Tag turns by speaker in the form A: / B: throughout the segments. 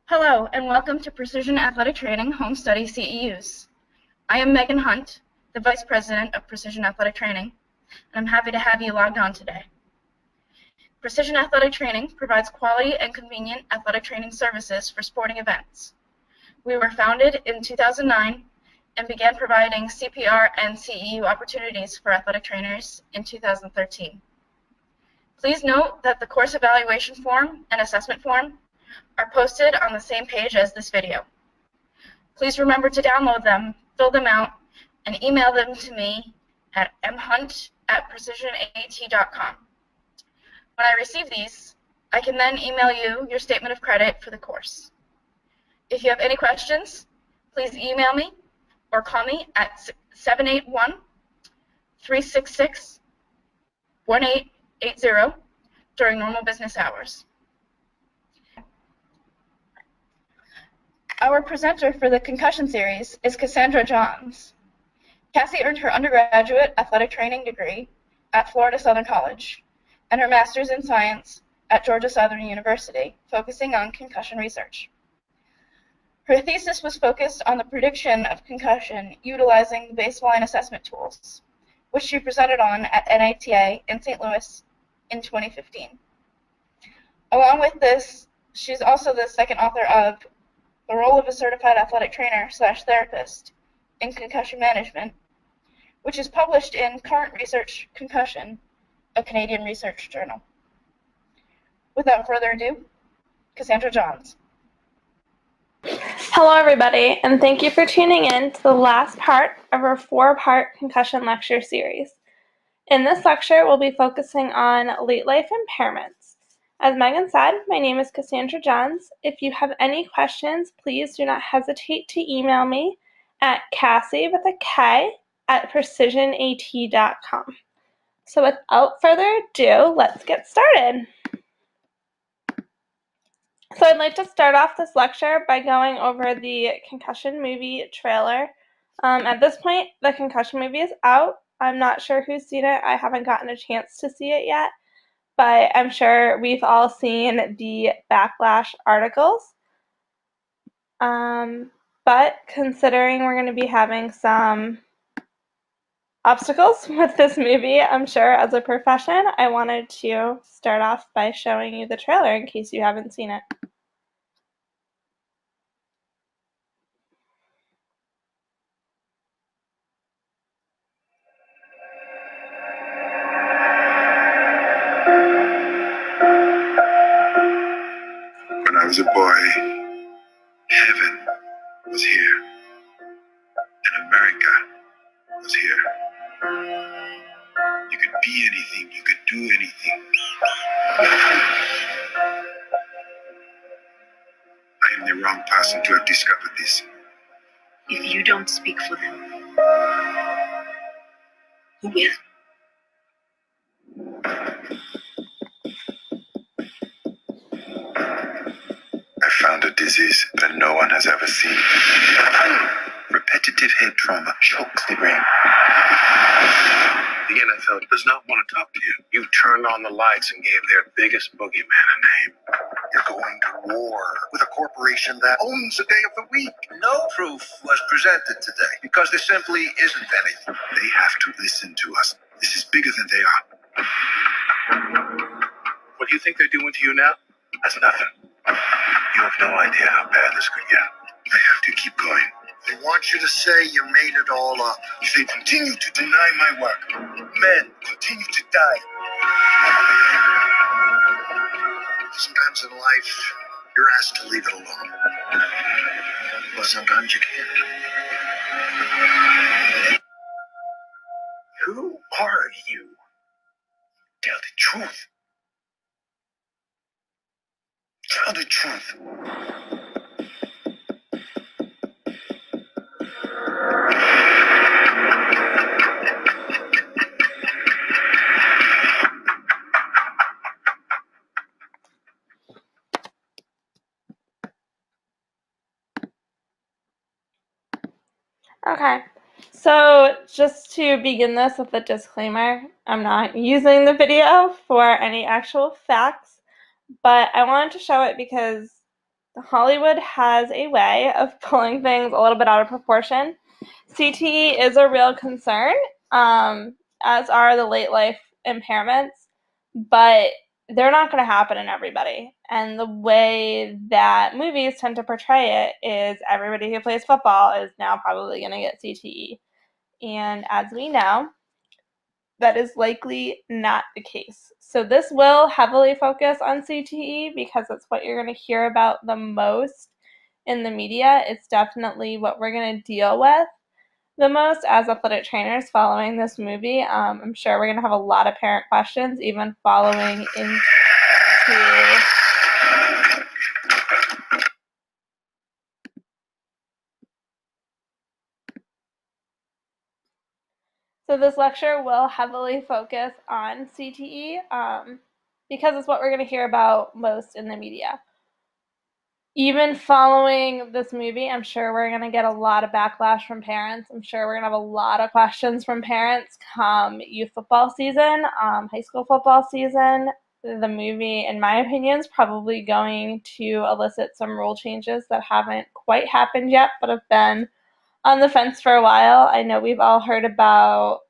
A: Hello, and welcome to Precision Athletic Training Home Study CEUs. I am Megan Hunt, the Vice President of Precision Athletic Training, and I'm happy to have you logged on today. Precision Athletic Training provides quality and convenient athletic training services for sporting events. We were founded in 2009 and began providing CPR and CEU opportunities for athletic trainers in 2013. Please note that the course evaluation form and assessment form are posted on the same page as this video. Please remember to download them, fill them out, and email them to me at mhunt@precisionat.com. When I receive these, I can then email you your statement of credit for the course. If you have any questions, please email me or call me at 781-366-1880 during normal business hours. Our presenter for the Concussion series is Cassandra Johns. Cassie earned her undergraduate athletic training degree at Florida Southern College and her master's in science at Georgia Southern University, focusing on concussion research. Her thesis was focused on the prediction of concussion utilizing baseline assessment tools, which she presented on at NATA in St. Louis in 2015. Along with this, she's also the second author of The Role of a Certified Athletic Trainer/Therapist in Concussion Management, which is published in Current Research Concussion, a Canadian research journal. Without further ado, Cassandra Johns.
B: Hello everybody, and thank you for tuning in to the last part of our 4-part concussion lecture series. In this lecture, we'll be focusing on late life impairments. As Megan said, my name is Cassandra Johns. If you have any questions, please do not hesitate to email me at Cassie with a K at precisionat.com. So without further ado, let's get started. So I'd like to start off this lecture by going over the Concussion movie trailer. At this point, the Concussion movie is out. I'm not sure who's seen it. I haven't gotten a chance to see it yet, but I'm sure we've all seen the backlash articles. But considering we're going to be having some obstacles with this movie, I'm sure as a profession, I wanted to start off by showing you the trailer in case you haven't seen it.
C: When I was a boy, heaven was here, and America was here. You could be anything, you could do anything. I am the wrong person to have discovered this.
D: If you don't speak for them, who will?
C: I found a disease that no one has ever seen. Repetitive head trauma chokes the brain.
E: The NFL does not want to talk to you. You turned on the lights and gave their biggest boogeyman a name.
C: You're going to war with a corporation that owns a day of the week.
E: No proof was presented today because there simply isn't any.
C: They have to listen to us. This is bigger than they are.
E: What do you think they're doing to you now? That's nothing. You have no idea how bad this could get.
C: I have to keep going.
F: They want you to say you made it all up.
C: If they continue to deny my work, men continue to die.
F: Sometimes in life, you're asked to leave it alone. But sometimes you can't.
C: Who are you? Tell the truth. Tell the truth.
B: Okay, so just to begin this with a disclaimer, I'm not using the video for any actual facts, but I wanted to show it because Hollywood has a way of pulling things a little bit out of proportion. CTE is a real concern, as are the late life impairments, but they're not going to happen in everybody. And the way that movies tend to portray it is everybody who plays football is now probably going to get CTE. And as we know, that is likely not the case. So this will heavily focus on CTE because it's what you're going to hear about the most in the media. It's definitely what we're going to deal with the most as athletic trainers following this movie. I'm sure we're going to have a lot of parent questions even following into So this lecture will heavily focus on CTE because it's what we're going to hear about most in the media. Even following this movie, I'm sure we're going to get a lot of backlash from parents. I'm sure we're going to have a lot of questions from parents come youth football season, high school football season. The movie, in my opinion, is probably going to elicit some rule changes that haven't quite happened yet, but have been on the fence for a while. I know we've all heard about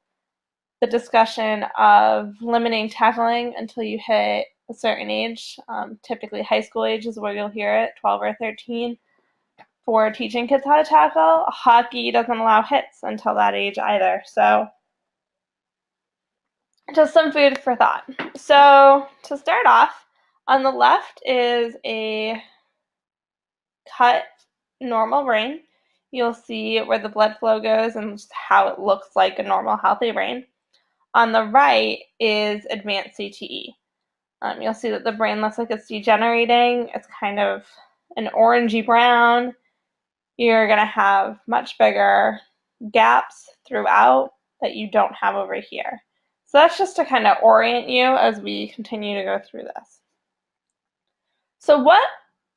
B: the discussion of limiting tackling until you hit a certain age. Typically high school age is where you'll hear it, 12 or 13, for teaching kids how to tackle. Hockey doesn't allow hits until that age either. So just some food for thought. So to start off, on the left is a cut normal brain. You'll see where the blood flow goes and just how it looks like a normal healthy brain. On the right is advanced CTE. You'll see that the brain looks like it's degenerating. It's kind of an orangey brown. You're going to have much bigger gaps throughout that you don't have over here. So that's just to kind of orient you as we continue to go through this. So what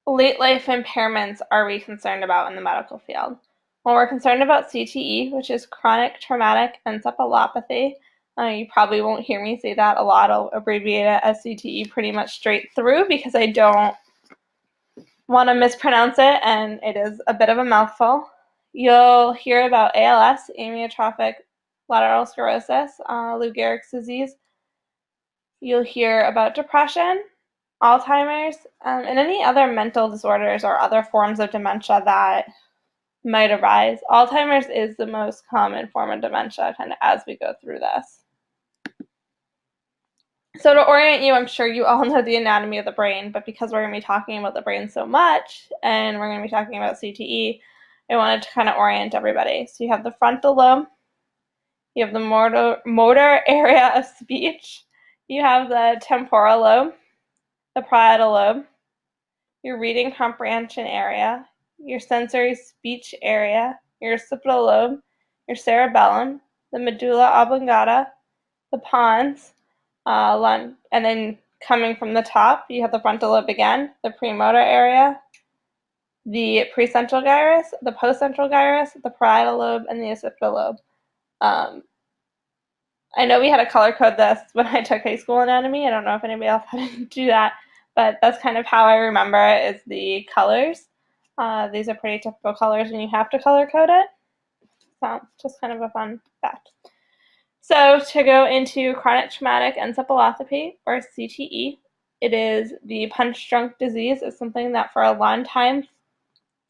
B: late life impairments are we concerned about in the medical field? Well, we're concerned about CTE, which is chronic traumatic encephalopathy. You probably won't hear me say that a lot. I'll abbreviate it as CTE pretty much straight through because I don't want to mispronounce it, and it is a bit of a mouthful. You'll hear about ALS, amyotrophic lateral sclerosis, Lou Gehrig's disease. You'll hear about depression, Alzheimer's, and any other mental disorders or other forms of dementia that might arise. Alzheimer's is the most common form of dementia kind of as we go through this. So to orient you, I'm sure you all know the anatomy of the brain, but because we're going to be talking about the brain so much, and we're going to be talking about CTE, I wanted to kind of orient everybody. So you have the frontal lobe, you have the motor area of speech, you have the temporal lobe, the parietal lobe, your reading comprehension area, your sensory speech area, your occipital lobe, your cerebellum, the medulla oblongata, the pons, and then coming from the top, you have the frontal lobe again, the premotor area, the precentral gyrus, the postcentral gyrus, the parietal lobe, and the occipital lobe. I know we had to color code this when I took high school anatomy. I don't know if anybody else had to do that, but that's kind of how I remember it, is the colors. These are pretty typical colors when you have to color code it. So just kind of a fun fact. So to go into chronic traumatic encephalopathy, or CTE, it is the punch drunk disease. It's something that for a long time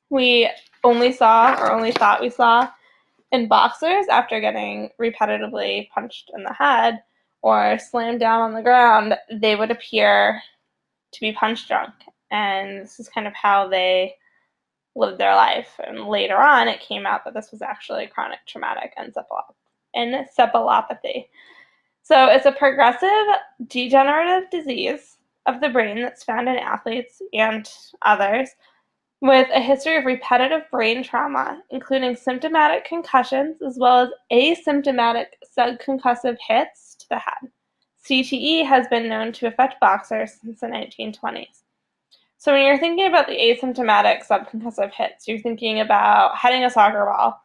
B: we only saw, or only thought we saw, in boxers after getting repetitively punched in the head or slammed down on the ground. They would appear to be punch drunk, and this is kind of how they lived their life. And later on, it came out that this was actually chronic traumatic encephalopathy. So it's a progressive degenerative disease of the brain that's found in athletes and others with a history of repetitive brain trauma, including symptomatic concussions as well as asymptomatic subconcussive hits to the head. CTE has been known to affect boxers since the 1920s. So when you're thinking about the asymptomatic subconcussive hits, you're thinking about heading a soccer ball,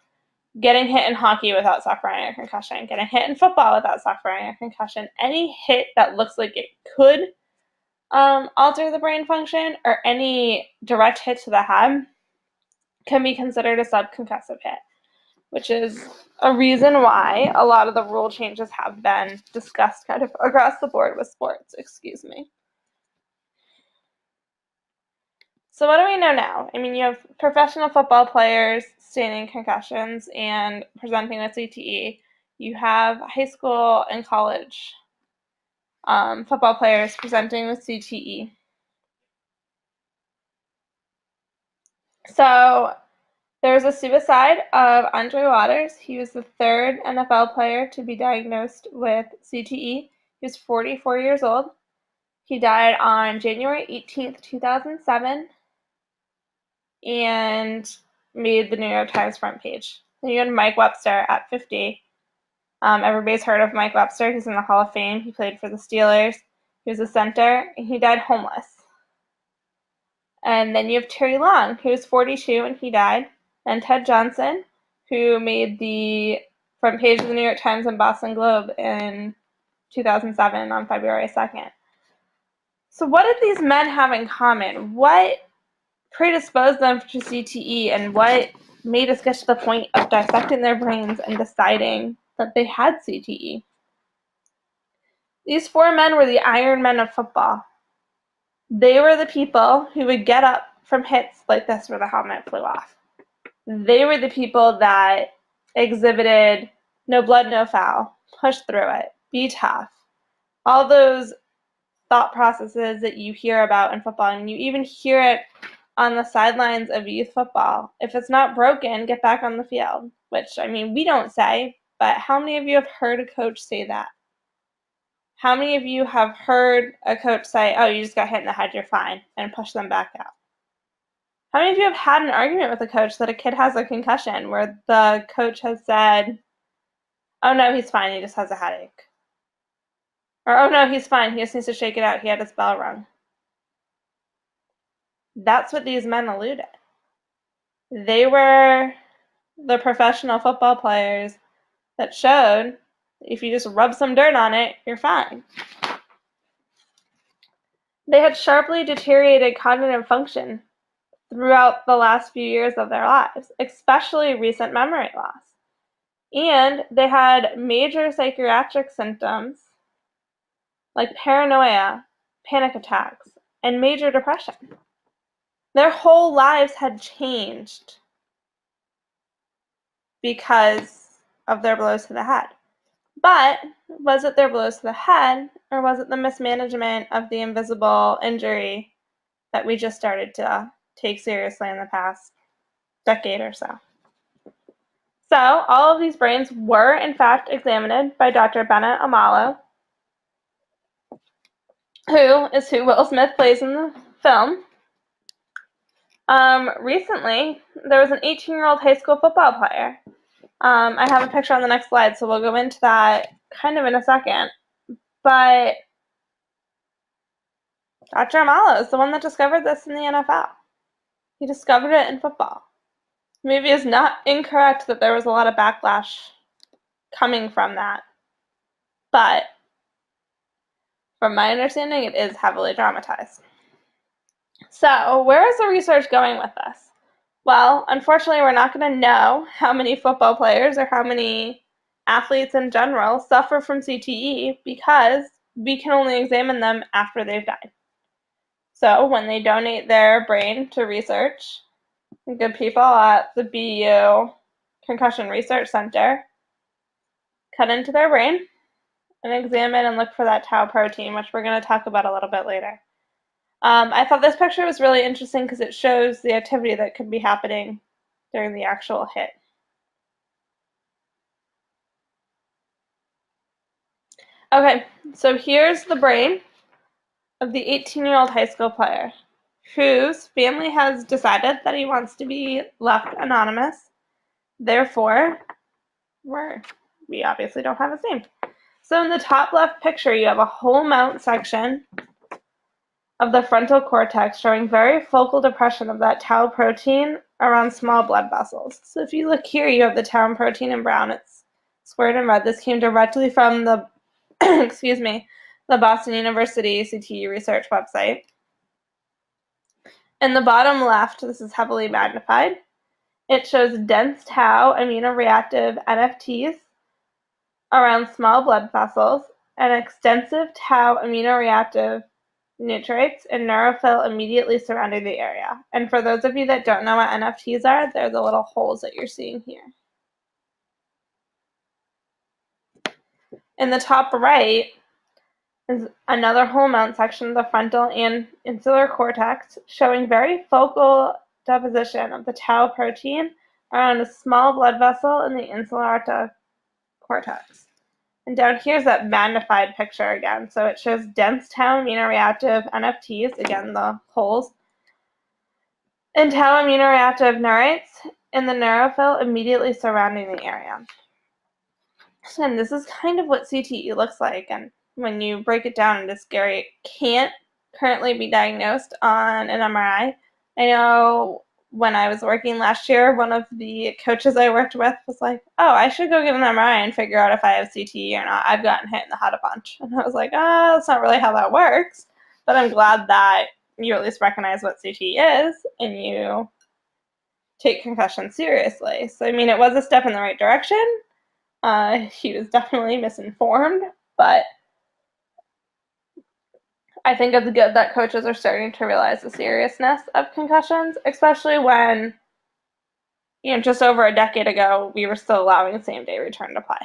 B: getting hit in hockey without suffering a concussion, getting hit in football without suffering a concussion. Any hit that looks like it could alter the brain function, or any direct hit to the head can be considered a subconcussive hit, which is a reason why a lot of the rule changes have been discussed kind of across the board with sports, So what do we know now? I mean, you have professional football players sustaining concussions and presenting with CTE. You have high school and college football players presenting with CTE. So there was a suicide of Andre Waters. He was the third NFL player to be diagnosed with CTE. He was 44 years old. He died on January 18th, 2007, and made the New York Times front page. Then you had Mike Webster at 50. Everybody's heard of Mike Webster. He's in the Hall of Fame. He played for the Steelers. He was a center, and he died homeless. And then you have Terry Long, who was 42 when he died, and Ted Johnson, who made the front page of the New York Times and Boston Globe in 2007 on February 2nd. So what did these men have in common? What predisposed them to CTE, and what made us get to the point of dissecting their brains and deciding that they had CTE? These four men were the Iron Men of football. They were the people who would get up from hits like this where the helmet flew off. They were the people that exhibited no blood, no foul, push through it, be tough. All those thought processes that you hear about in football, and you even hear it on the sidelines of youth football. If it's not broken, get back on the field, which, I mean, we don't say, but how many of you have heard a coach say that? How many of you have heard a coach say, oh, you just got hit in the head, you're fine, and push them back out? How many of you have had an argument with a coach that a kid has a concussion where the coach has said, oh no, he's fine, he just has a headache? Or, oh no, he's fine, he just needs to shake it out, he had his bell rung. That's what these men alluded. They were the professional football players that showed if you just rub some dirt on it, you're fine. They had sharply deteriorated cognitive function throughout the last few years of their lives, especially recent memory loss. And they had major psychiatric symptoms like paranoia, panic attacks, and major depression. Their whole lives had changed because of their blows to the head. But was it their blows to the head, or was it the mismanagement of the invisible injury that we just started to take seriously in the past decade or so? So all of these brains were, in fact, examined by Dr. Bennett Amalo, who is who Will Smith plays in the film. Recently, there was an 18-year-old high school football player. I have a picture on the next slide, so we'll go into that kind of in a second. But Dr. Amalo is the one that discovered this in the NFL. He discovered it in football. Maybe it's not incorrect that there was a lot of backlash coming from that, but from my understanding, it is heavily dramatized. So, where is the research going with this? Well, unfortunately, we're not going to know how many football players or how many athletes in general suffer from CTE because we can only examine them after they've died. So, when they donate their brain to research, good people at the BU Concussion Research Center cut into their brain and examine and look for that tau protein, which we're going to talk about a little bit later. I thought this picture was really interesting because it shows the activity that could be happening during the actual hit. Okay, so here's the brain of the 18-year-old high school player whose family has decided that he wants to be left anonymous. Therefore, we obviously don't have his name. So in the top left picture, you have a whole mount section of the frontal cortex showing very focal depression of that tau protein around small blood vessels. So if you look here, you have the tau protein in brown. It's squared in red. This came directly from the, excuse me, the Boston University CTE research website. In the bottom left, this is heavily magnified. It shows dense tau immunoreactive NFTs around small blood vessels and extensive tau immunoreactive neutrites and neutrophil immediately surrounding the area. And for those of you that don't know what NFTs are, they're the little holes that you're seeing here. In the top right is another whole mount section of the frontal and insular cortex showing very focal deposition of the tau protein around a small blood vessel in the insular cortex. And down here is that magnified picture again. So it shows dense tau immunoreactive NFTs, again the holes, and tau immunoreactive neurites in the neutrophil immediately surrounding the area. And this is kind of what CTE looks like, and when you break it down, it is scary. It can't currently be diagnosed on an MRI. I know when I was working last year, one of the coaches I worked with was like, oh, I should go get an MRI and figure out if I have CTE or not. I've gotten hit in the head a bunch. And I was like, that's not really how that works. But I'm glad that you at least recognize what CTE is and you take concussion seriously. So, I mean, it was a step in the right direction. He was definitely misinformed, but I think it's good that coaches are starting to realize the seriousness of concussions, especially when, just over a decade ago, we were still allowing same-day return to play.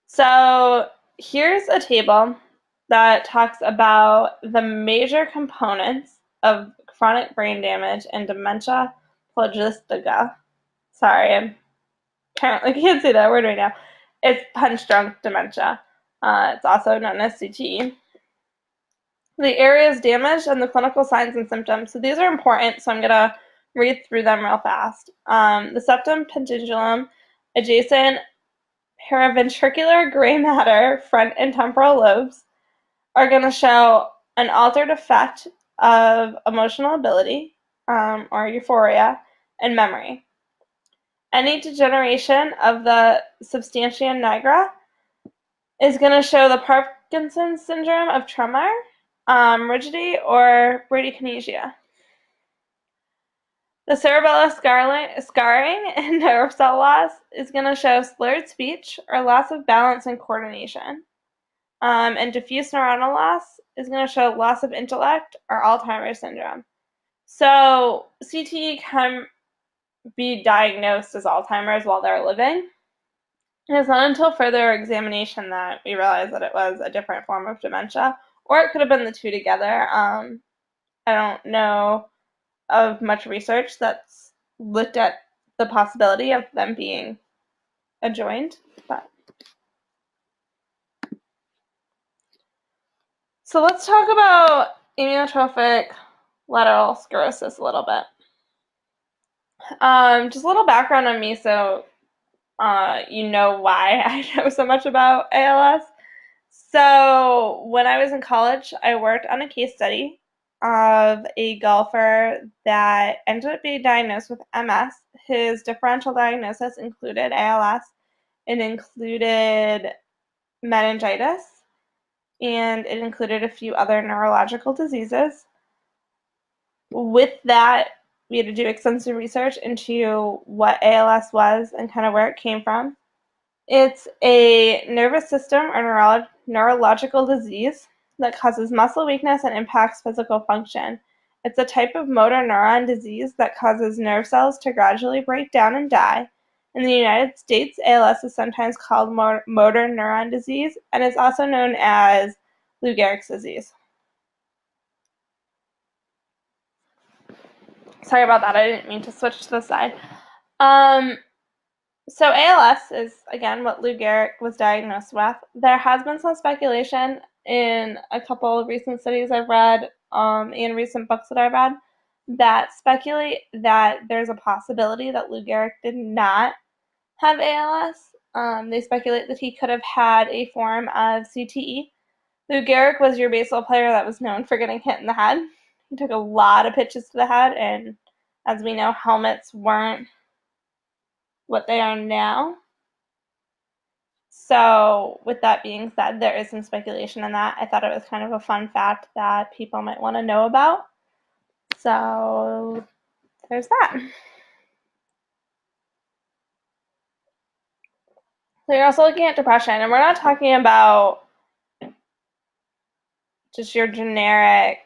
B: So here's a table that talks about the major components of chronic brain damage and dementia phlogistica. Sorry, I apparently can't say that word right now. It's punch-drunk dementia. It's also known as CTE. The areas damaged and the clinical signs and symptoms. So these are important, so I'm going to read through them real fast. The septum pendulum, adjacent paraventricular gray matter, front and temporal lobes are going to show an altered effect of emotional ability, or euphoria, and memory. Any degeneration of the substantia nigra is going to show the Parkinson's syndrome of tremor, rigidity, or bradykinesia. The cerebellar scarring and nerve cell loss is going to show slurred speech or loss of balance and coordination. And diffuse neuronal loss is going to show loss of intellect or Alzheimer's syndrome. So CTE can be diagnosed as Alzheimer's while they're living. And it's not until further examination that we realize that it was a different form of dementia, or it could have been the two together. I don't know of much research that's looked at the possibility of them being adjoined. So let's talk about amyotrophic lateral sclerosis a little bit. Just a little background on me so you know why I know so much about ALS. So when I was in college, I worked on a case study of a golfer that ended up being diagnosed with MS. His differential diagnosis included ALS. It included meningitis, and it included a few other neurological diseases. With that, we had to do extensive research into what ALS was and kind of where it came from. It's a nervous system or neurological disease that causes muscle weakness and impacts physical function. It's a type of motor neuron disease that causes nerve cells to gradually break down and die. In the United States, ALS is sometimes called motor neuron disease and is also known as Lou Gehrig's disease. Sorry about that, I didn't mean to switch to the side. So ALS is, again, what Lou Gehrig was diagnosed with. There has been some speculation in a couple of recent studies I've read, and recent books that I've read, that speculate that there's a possibility that Lou Gehrig did not have ALS. They speculate that he could have had a form of CTE. Lou Gehrig was your baseball player that was known for getting hit in the head. He took a lot of pitches to the head, and as we know, helmets weren't what they are now. So with that being said, there is some speculation in that. I thought it was kind of a fun fact that people might want to know about. So there's that. So you're also looking at depression, and we're not talking about just your generic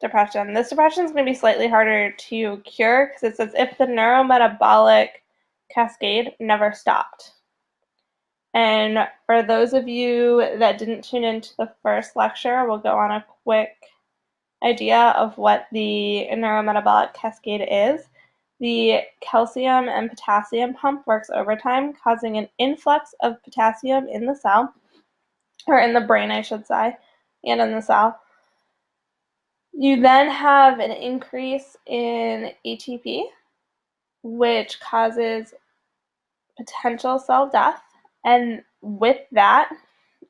B: depression. This depression is going to be slightly harder to cure because it's as if the neurometabolic cascade never stopped. And for those of you that didn't tune into the first lecture, we'll go on a quick idea of what the neurometabolic cascade is. The calcium and potassium pump works overtime, causing an influx of potassium in the cell, or in the brain, I should say, and in the cell. You then have an increase in ATP, which causes potential cell death, and with that,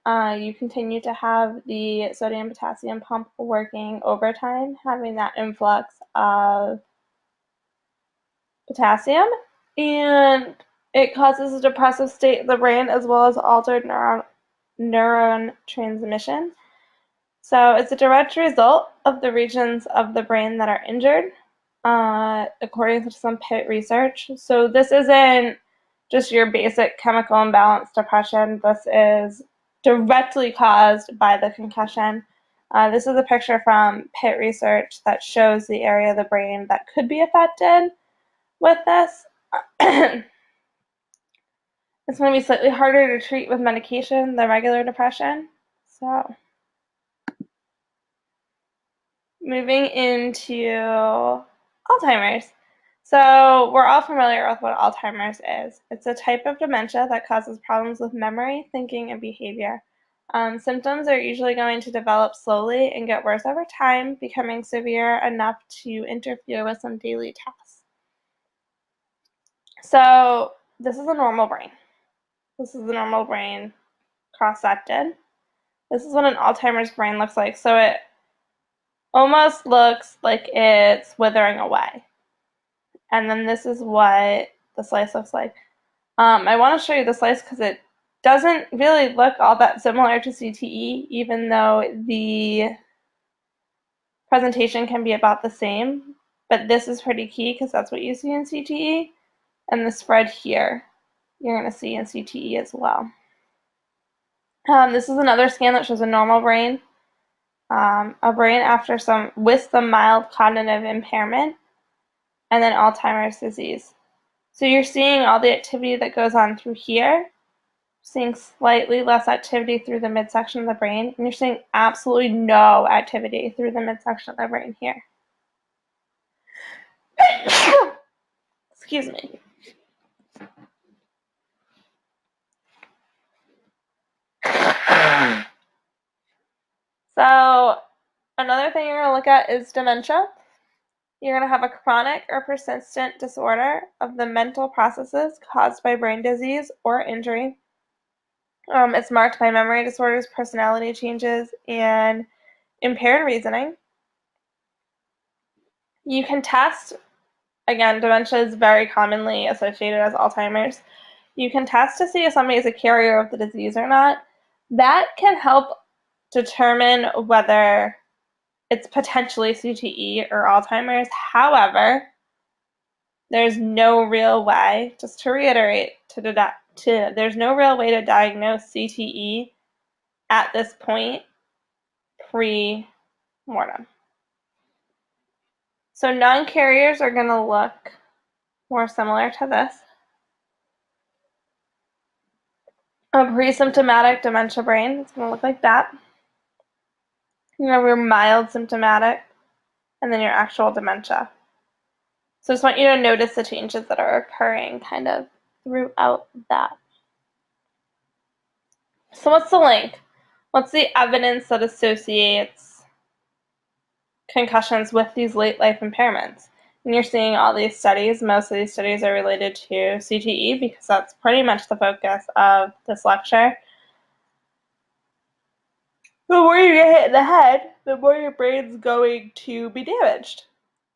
B: you continue to have the sodium potassium pump working overtime, having that influx of potassium, and it causes a depressive state of the brain as well as altered neuron transmission. So it's a direct result of the regions of the brain that are injured, according to some Pitt research. So this isn't just your basic chemical imbalance depression. This is directly caused by the concussion. This is a picture from Pitt research that shows the area of the brain that could be affected with this. It's going to be slightly harder to treat with medication than regular depression. So moving into Alzheimer's. So we're all familiar with what Alzheimer's is. It's a type of dementia that causes problems with memory, thinking, and behavior. Symptoms are usually going to develop slowly and get worse over time, becoming severe enough to interfere with some daily tasks. So this is a normal brain. This is the normal brain cross-sected. This is what an Alzheimer's brain looks like. So it almost looks like it's withering away. And then this is what the slice looks like. I want to show you the slice because it doesn't really look all that similar to CTE, even though the presentation can be about the same. But this is pretty key because that's what you see in CTE. And the spread here, you're going to see in CTE as well. This is another scan that shows a normal brain, a brain with some mild cognitive impairment, and then Alzheimer's disease. So you're seeing all the activity that goes on through here, seeing slightly less activity through the midsection of the brain, and you're seeing absolutely no activity through the midsection of the brain here. Excuse me. So another thing you're going to look at is dementia. You're going to have a chronic or persistent disorder of the mental processes caused by brain disease or injury. It's marked by memory disorders, personality changes, and impaired reasoning. You can test, again, dementia is very commonly associated as Alzheimer's. You can test to see if somebody is a carrier of the disease or not. That can help determine whether it's potentially CTE or Alzheimer's. However, there's no real way, just to reiterate, there's no real way to diagnose CTE at this point pre-mortem. So non-carriers are going to look more similar to this. A pre-symptomatic dementia brain, it's going to look like that. You have your mild symptomatic, and then your actual dementia. So I just want you to notice the changes that are occurring kind of throughout that. So what's the link? What's the evidence that associates concussions with these late life impairments? And you're seeing all these studies. Most of these studies are related to CTE because that's pretty much the focus of this lecture. The more you get hit in the head, the more your brain's going to be damaged.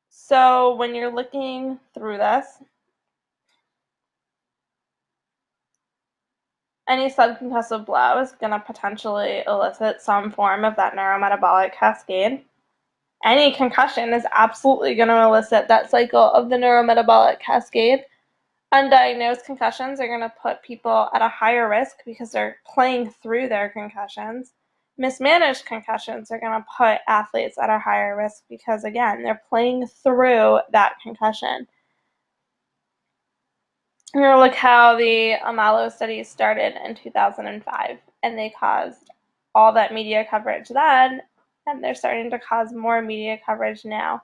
B: So when you're looking through this, Any subconcussive blow is going to potentially elicit some form of that neurometabolic cascade. Any concussion is absolutely going to elicit that cycle of the neurometabolic cascade. Undiagnosed concussions are going to put people at a higher risk because they're playing through their concussions. Mismanaged concussions are going to put athletes at a higher risk because, again, they're playing through that concussion. We're going to look how the Amalo study started in 2005, and they caused all that media coverage then, and they're starting to cause more media coverage now.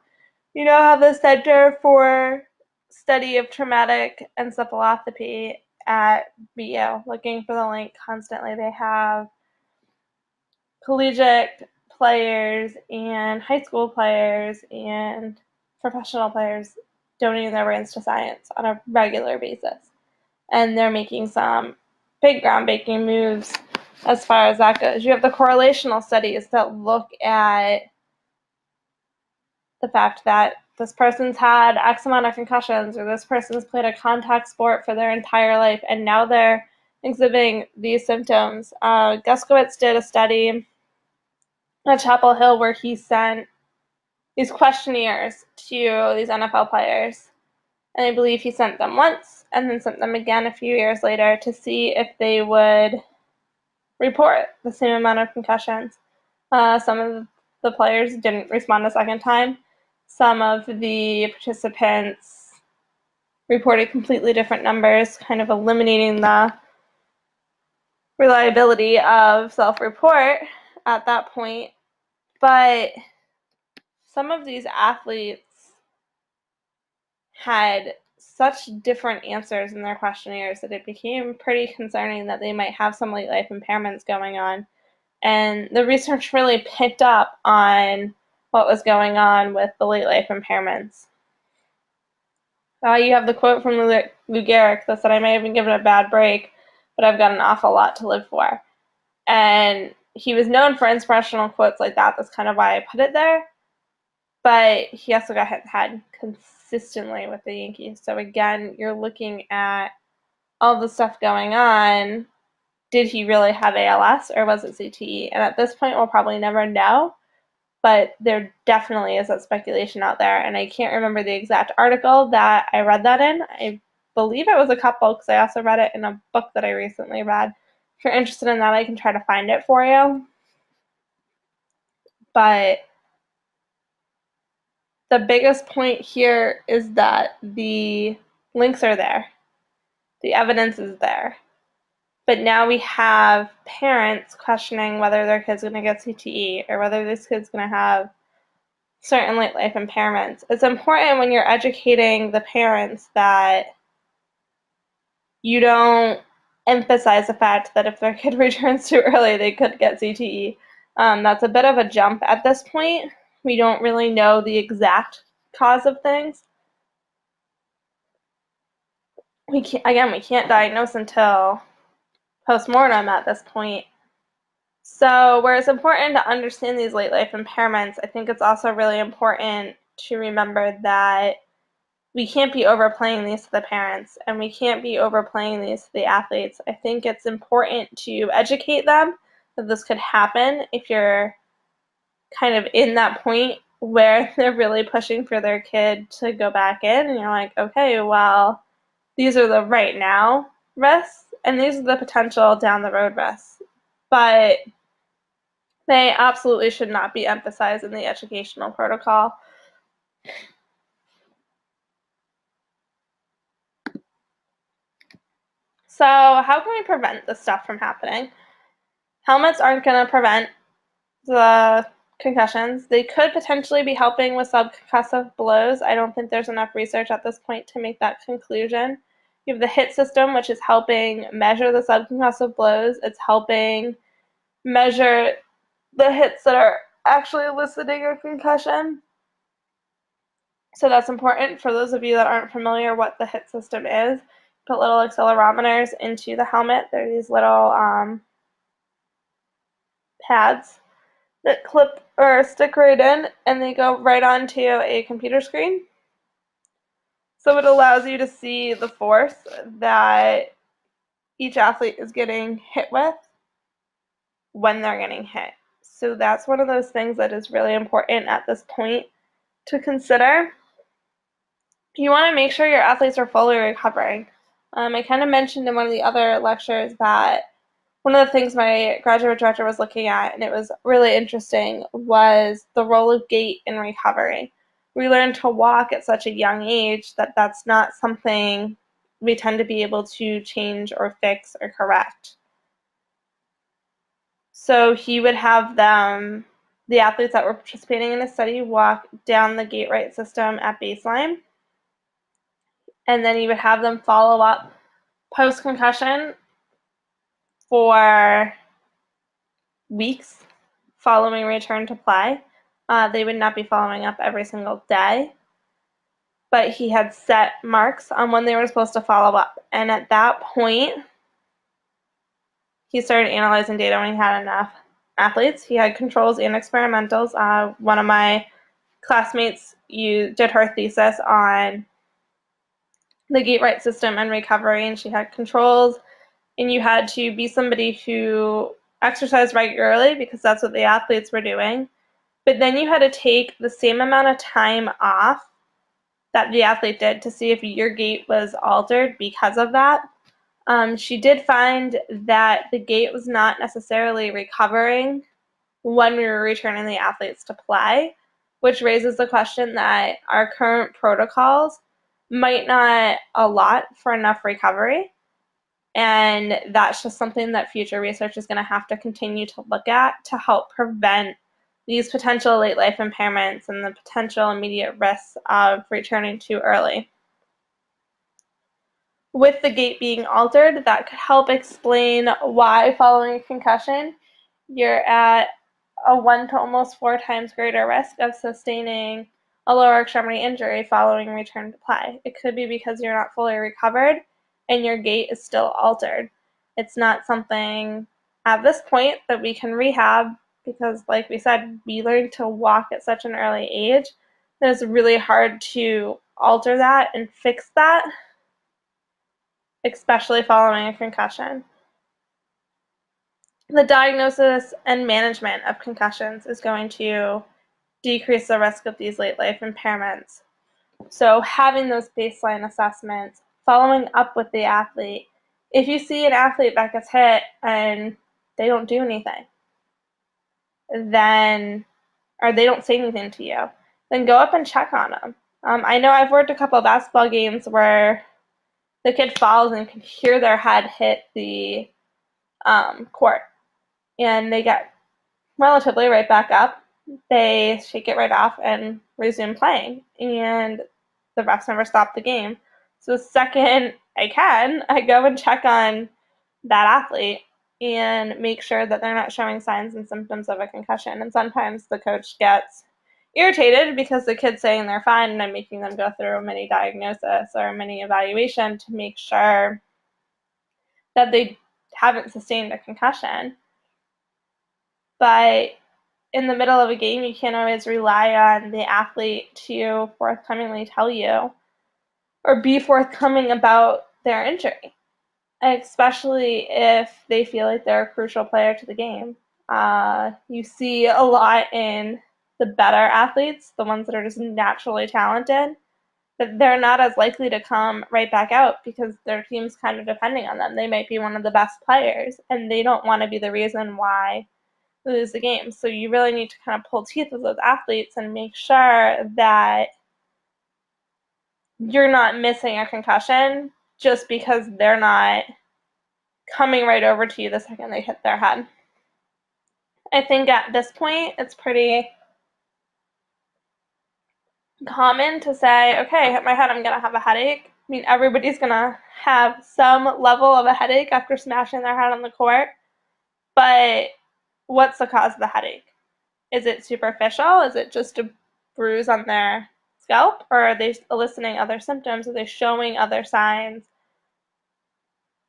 B: You now have the Center for Study of Traumatic Encephalopathy at BU, looking for the link constantly. They have collegiate players and high school players and professional players donating their brains to science on a regular basis. And they're making some big groundbreaking moves as far as that goes. You have the correlational studies that look at the fact that this person's had X amount of concussions, or this person's played a contact sport for their entire life, and now they're exhibiting these symptoms. Guskowitz did a study at Chapel Hill where he sent these questionnaires to these NFL players, and I believe he sent them once and then sent them again a few years later to see if they would report the same amount of concussions. Some of the players didn't respond a second time. Some of the participants reported completely different numbers, kind of eliminating the reliability of self-report at that point. But some of these athletes had such different answers in their questionnaires that it became pretty concerning that they might have some late life impairments going on. And the research really picked up on what was going on with the late life impairments. You have the quote from Lou Gehrig that said, "I may have been given a bad break, but I've got an awful lot to live for." And he was known for inspirational quotes like that. That's kind of why I put it there. But he also got hit in the head consistently with the Yankees. So again, you're looking at all the stuff going on. Did he really have ALS, or was it CTE? And at this point, we'll probably never know. But there definitely is that speculation out there, and I can't remember the exact article that I read that in. I believe it was a couple, because I also read it in a book that I recently read. If you're interested in that, I can try to find it for you. But the biggest point here is that the links are there. The evidence is there. But now we have parents questioning whether their kid's going to get CTE, or whether this kid's going to have certain late life impairments. It's important when you're educating the parents that you don't emphasize the fact that if their kid returns too early, they could get CTE. That's a bit of a jump at this point. We don't really know the exact cause of things. We can't diagnose until postmortem at this point. So where it's important to understand these late life impairments, I think it's also really important to remember that we can't be overplaying these to the parents, and we can't be overplaying these to the athletes. I think it's important to educate them that this could happen if you're kind of in that point where they're really pushing for their kid to go back in, and you're like, okay, well, these are the right now risks, and these are the potential down the road risks. But they absolutely should not be emphasized in the educational protocol. So how can we prevent this stuff from happening? Helmets aren't going to prevent the concussions. They could potentially be helping with subconcussive blows. I don't think there's enough research at this point to make that conclusion. You have the HIT system, which is helping measure the subconcussive blows. It's helping measure the hits that are actually eliciting a concussion. So that's important for those of you that aren't familiar what the HIT system is. Put little accelerometers into the helmet. They're these little pads that clip or stick right in, and they go right onto a computer screen. So it allows you to see the force that each athlete is getting hit with when they're getting hit. So that's one of those things that is really important at this point to consider. You want to make sure your athletes are fully recovering. I kind of mentioned in one of the other lectures that one of the things my graduate director was looking at, and it was really interesting, was the role of gait in recovery. We learn to walk at such a young age that that's not something we tend to be able to change or fix or correct. So he would have them, the athletes that were participating in the study, walk down the gait right system at baseline, and then he would have them follow up post-concussion for weeks following return to play. They would not be following up every single day, but he had set marks on when they were supposed to follow up. And at that point, he started analyzing data when he had enough athletes. He had controls and experimentals. One of my classmates did her thesis on the gait right system and recovery, and she had controls, and you had to be somebody who exercised regularly because that's what the athletes were doing. But then you had to take the same amount of time off that the athlete did to see if your gait was altered because of that. She did find that the gait was not necessarily recovering when we were returning the athletes to play, which raises the question that our current protocols might not allot for enough recovery. And that's just something that future research is going to have to continue to look at to help prevent these potential late life impairments and the potential immediate risks of returning too early. With the gait being altered, that could help explain why following a concussion, you're at a 1 to almost 4 times greater risk of sustaining a lower extremity injury following return to play. It could be because you're not fully recovered and your gait is still altered. It's not something at this point that we can rehab because, like we said, we learned to walk at such an early age that it's really hard to alter that and fix that, especially following a concussion. The diagnosis and management of concussions is going to decrease the risk of these late life impairments. So having those baseline assessments, following up with the athlete. If you see an athlete that gets hit and they don't do anything, then, or they don't say anything to you, then go up and check on them. I know I've worked a couple of basketball games where the kid falls and you can hear their head hit the court, and they get relatively right back up. They shake it right off and resume playing, and the refs never stop the game. So the second I can, I go and check on that athlete and make sure that they're not showing signs and symptoms of a concussion. And sometimes the coach gets irritated because the kid's saying they're fine, and I'm making them go through a mini diagnosis or a mini evaluation to make sure that they haven't sustained a concussion. But in the middle of a game, you can't always rely on the athlete to forthcomingly tell you or be forthcoming about their injury, especially if they feel like they're a crucial player to the game. You see a lot in the better athletes, the ones that are just naturally talented, that they're not as likely to come right back out because their team's kind of depending on them. They might be one of the best players, and they don't want to be the reason why lose the game. So you really need to kind of pull teeth with those athletes and make sure that you're not missing a concussion just because they're not coming right over to you the second they hit their head. I think at this point it's pretty common to say, okay, hit my head, I'm going to have a headache. I mean, everybody's going to have some level of a headache after smashing their head on the court, but what's the cause of the headache? Is it superficial? Is it just a bruise on their scalp? Or are they eliciting other symptoms? Are they showing other signs?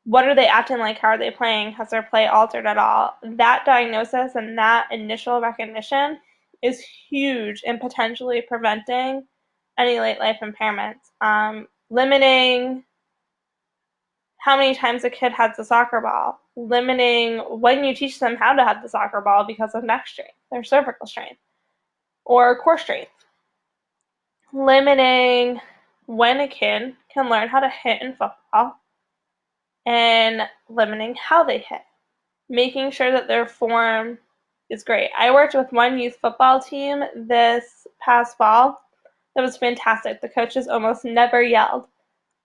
B: What are they acting like? How are they playing? Has their play altered at all? That diagnosis and that initial recognition is huge in potentially preventing any late life impairments. Limiting how many times a kid has the soccer ball, limiting when you teach them how to have the soccer ball because of neck strength, their cervical strength, or core strength, limiting when a kid can learn how to hit in football, and limiting how they hit, making sure that their form is great. I worked with one youth football team this past fall. That was fantastic. The coaches almost never yelled,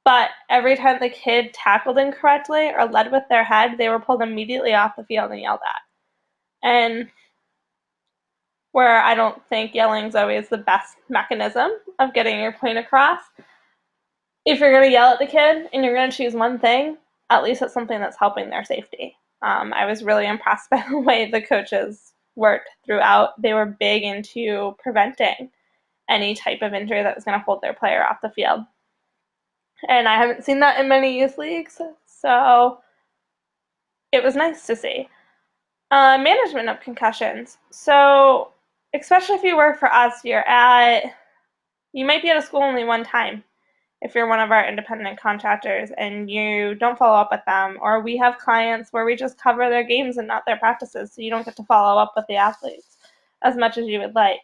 B: but every time the kid tackled incorrectly or led with their head, they were pulled immediately off the field and yelled at. And where I don't think yelling is always the best mechanism of getting your point across, if you're going to yell at the kid and you're going to choose one thing, at least it's something that's helping their safety. I was really impressed by the way the coaches worked throughout. They were big into preventing any type of injury that was going to hold their player off the field. And I haven't seen that in many youth leagues, so it was nice to see. Management of concussions. So, especially if you work for us, you might be at a school only one time if you're one of our independent contractors and you don't follow up with them, or we have clients where we just cover their games and not their practices, so you don't get to follow up with the athletes as much as you would like.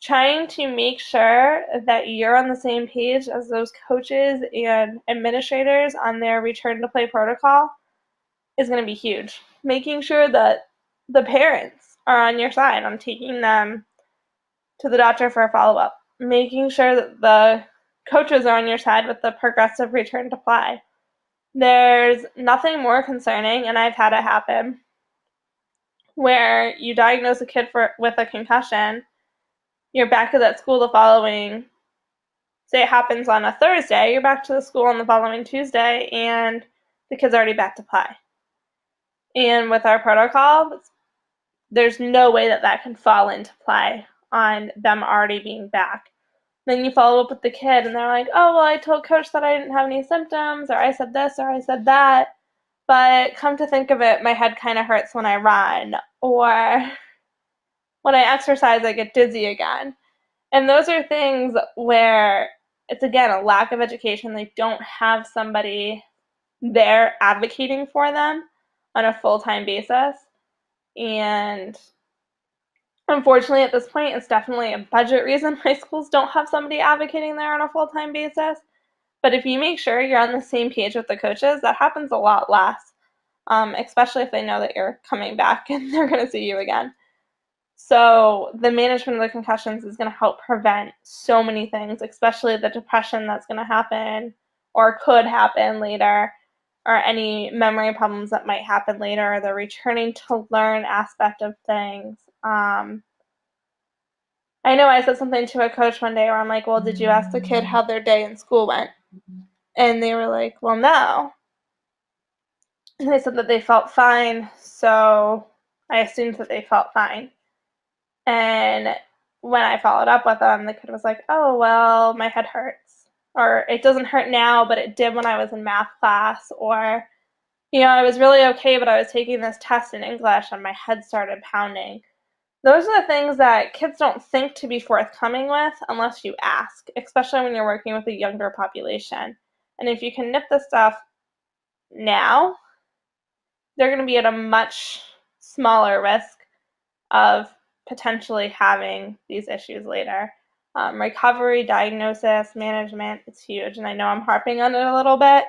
B: Trying to make sure that you're on the same page as those coaches and administrators on their return to play protocol is going to be huge. Making sure that the parents are on your side on taking them to the doctor for a follow-up. Making sure that the coaches are on your side with the progressive return to play. There's nothing more concerning, and I've had it happen, where you diagnose a kid with a concussion, you're back to that school the following, say it happens on a Thursday, you're back to the school on the following Tuesday, and the kid's already back to play. And with our protocol, there's no way that can fall into play on them already being back. Then you follow up with the kid and they're like, oh, well, I told coach that I didn't have any symptoms, or I said this, or I said that, but come to think of it, my head kind of hurts when I run, or when I exercise, I get dizzy again. And those are things where it's, again, a lack of education. They don't have somebody there advocating for them on a full-time basis. And unfortunately, at this point, it's definitely a budget reason why schools don't have somebody advocating there on a full-time basis. But if you make sure you're on the same page with the coaches, that happens a lot less, especially if they know that you're coming back and they're going to see you again. So the management of the concussions is going to help prevent so many things, especially the depression that's going to happen or could happen later, or any memory problems that might happen later, or the returning to learn aspect of things. I know I said something to a coach one day where I'm like, well, did you ask the kid how their day in school went? And they were like, well, no. And they said that they felt fine, so I assumed that they felt fine. And when I followed up with them, the kid was like, oh, well, my head hurts. Or it doesn't hurt now, but it did when I was in math class. Or, I was really okay, but I was taking this test in English and my head started pounding. Those are the things that kids don't think to be forthcoming with unless you ask, especially when you're working with a younger population. And if you can nip this stuff now, they're going to be at a much smaller risk of potentially having these issues later. Recovery, diagnosis, management, it's huge. And I know I'm harping on it a little bit,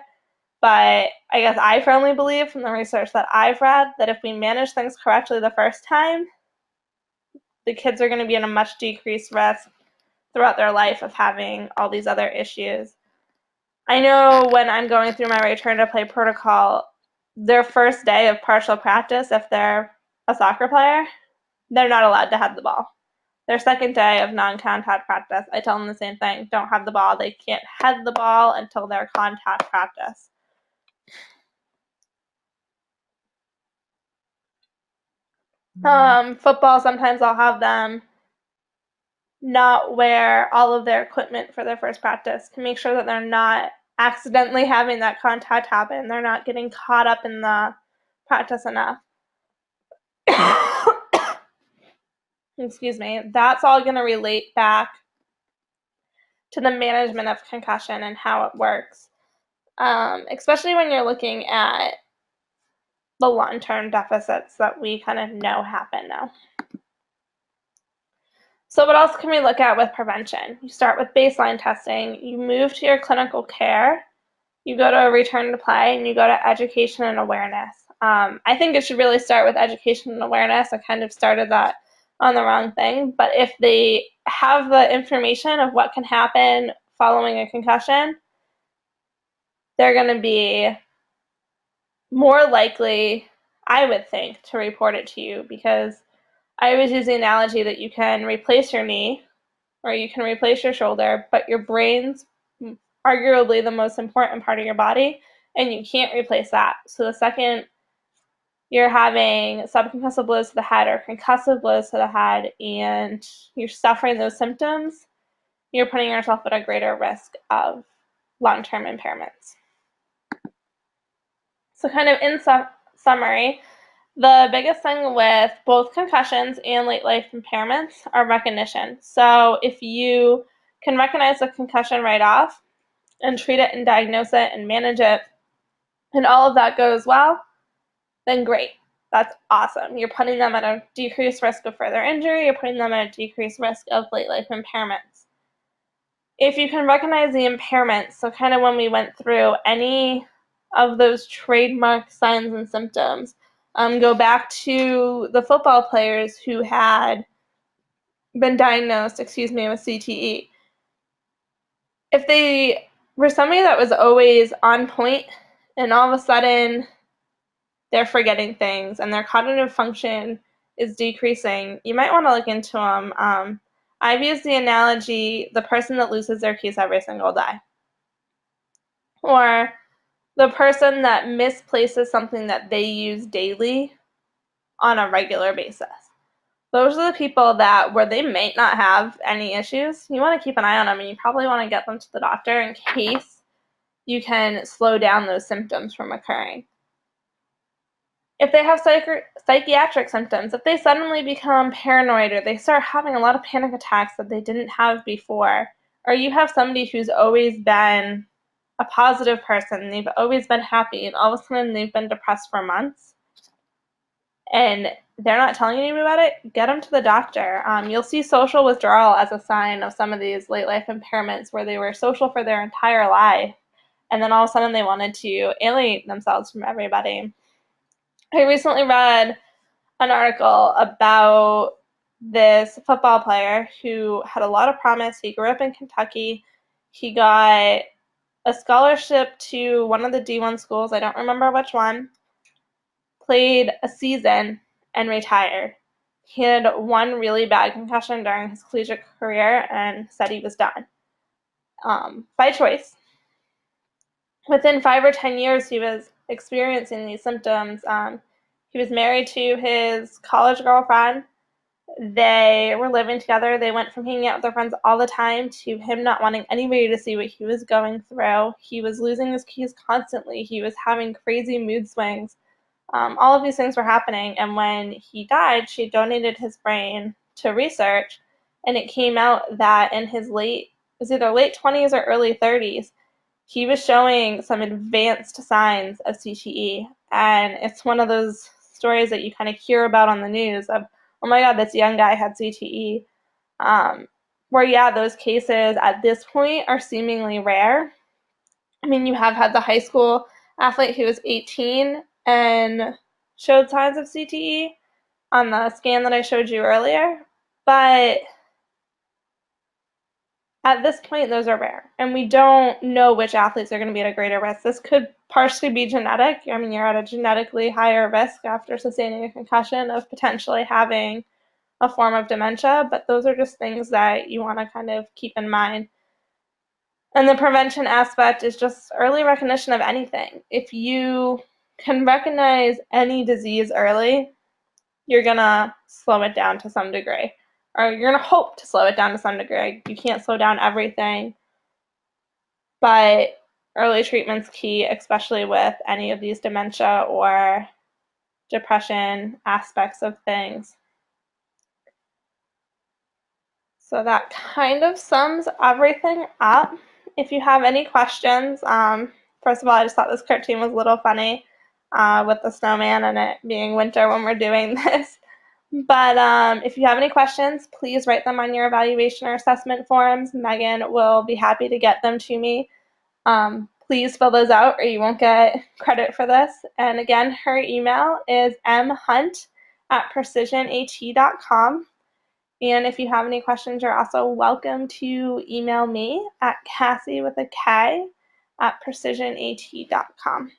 B: but I guess I firmly believe from the research that I've read that if we manage things correctly the first time, the kids are going to be in a much decreased risk throughout their life of having all these other issues. I know when I'm going through my return to play protocol, their first day of partial practice, if they're a soccer player, they're not allowed to have the ball. Their second day of non-contact practice, I tell them the same thing. Don't have the ball. They can't head the ball until their contact practice. Football, sometimes I'll have them not wear all of their equipment for their first practice to make sure that they're not accidentally having that contact happen. They're not getting caught up in the practice enough. Excuse me. That's all going to relate back to the management of concussion and how it works. especially when you're looking at the long-term deficits that we kind of know happen now. So what else can we look at with prevention? You start with baseline testing, you move to your clinical care, you go to return to play, and you go to education and awareness. I think it should really start with education and awareness. I kind of started that on the wrong thing, but if they have the information of what can happen following a concussion, they're going to be more likely, I would think, to report it to you, because I always use the analogy that you can replace your knee or you can replace your shoulder, but your brain's arguably the most important part of your body, and you can't replace that. So the second you're having subconcussive blows to the head or concussive blows to the head and you're suffering those symptoms, you're putting yourself at a greater risk of long-term impairments. So kind of in summary, the biggest thing with both concussions and late life impairments are recognition. So if you can recognize a concussion right off and treat it and diagnose it and manage it, and all of that goes well, then great. That's awesome. You're putting them at a decreased risk of further injury. You're putting them at a decreased risk of late life impairments. If you can recognize the impairments, so kind of when we went through any of those trademark signs and symptoms, go back to the football players who had been diagnosed, with CTE. If they were somebody that was always on point and all of a sudden they're forgetting things and their cognitive function is decreasing, you might want to look into them. I've used the analogy, the person that loses their keys every single day, or the person that misplaces something that they use daily on a regular basis. Those are the people that, where they might not have any issues, you want to keep an eye on them, and you probably want to get them to the doctor in case you can slow down those symptoms from occurring. If they have psychiatric symptoms, if they suddenly become paranoid or they start having a lot of panic attacks that they didn't have before, or you have somebody who's always been a positive person, they've always been happy, and all of a sudden they've been depressed for months, and they're not telling you about it, get them to the doctor. You'll see social withdrawal as a sign of some of these late life impairments where they were social for their entire life, and then all of a sudden they wanted to alienate themselves from everybody. I recently read an article about this football player who had a lot of promise. He grew up in Kentucky. He got a scholarship to one of the D1 schools, I don't remember which one, played a season, and retired. He had one really bad concussion during his collegiate career and said he was done. By choice. Within 5 or 10 years, he was experiencing these symptoms. He was married to his college girlfriend. They were living together. They went from hanging out with their friends all the time to him not wanting anybody to see what he was going through. He was losing his keys constantly. He was having crazy mood swings. All of these things were happening, and when he died, she donated his brain to research, and it came out that in his it was either late 20s or early 30s, he was showing some advanced signs of CTE, and it's one of those stories that you kind of hear about on the news of, oh my God, this young guy had CTE, where, yeah, those cases at this point are seemingly rare. I mean, you have had the high school athlete who was 18 and showed signs of CTE on the scan that I showed you earlier, but at this point, those are rare, and we don't know which athletes are going to be at a greater risk. This could partially be genetic. I mean, you're at a genetically higher risk after sustaining a concussion of potentially having a form of dementia, but those are just things that you want to kind of keep in mind. And the prevention aspect is just early recognition of anything. If you can recognize any disease early, you're going to slow it down to some degree. Or you're going to hope to slow it down to some degree. You can't slow down everything, but early treatment's key, especially with any of these dementia or depression aspects of things. So that kind of sums everything up. If you have any questions, First of all, I just thought this cartoon was a little funny with the snowman and it being winter when we're doing this. But if you have any questions, please write them on your evaluation or assessment forms. Megan will be happy to get them to me. Please fill those out or you won't get credit for this. And again, her email is mhunt@precisionat.com. And if you have any questions, you're also welcome to email me at Cassie with a K @precisionat.com.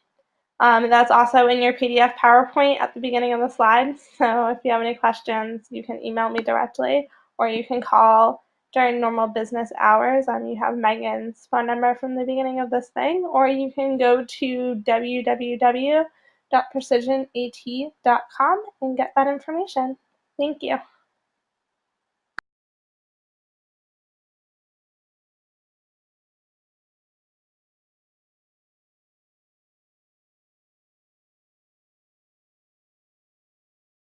B: That's also in your PDF PowerPoint at the beginning of the slides. So if you have any questions, you can email me directly or you can call during normal business hours. You have Megan's phone number from the beginning of this thing, or you can go to www.precisionat.com and get that information. Thank you.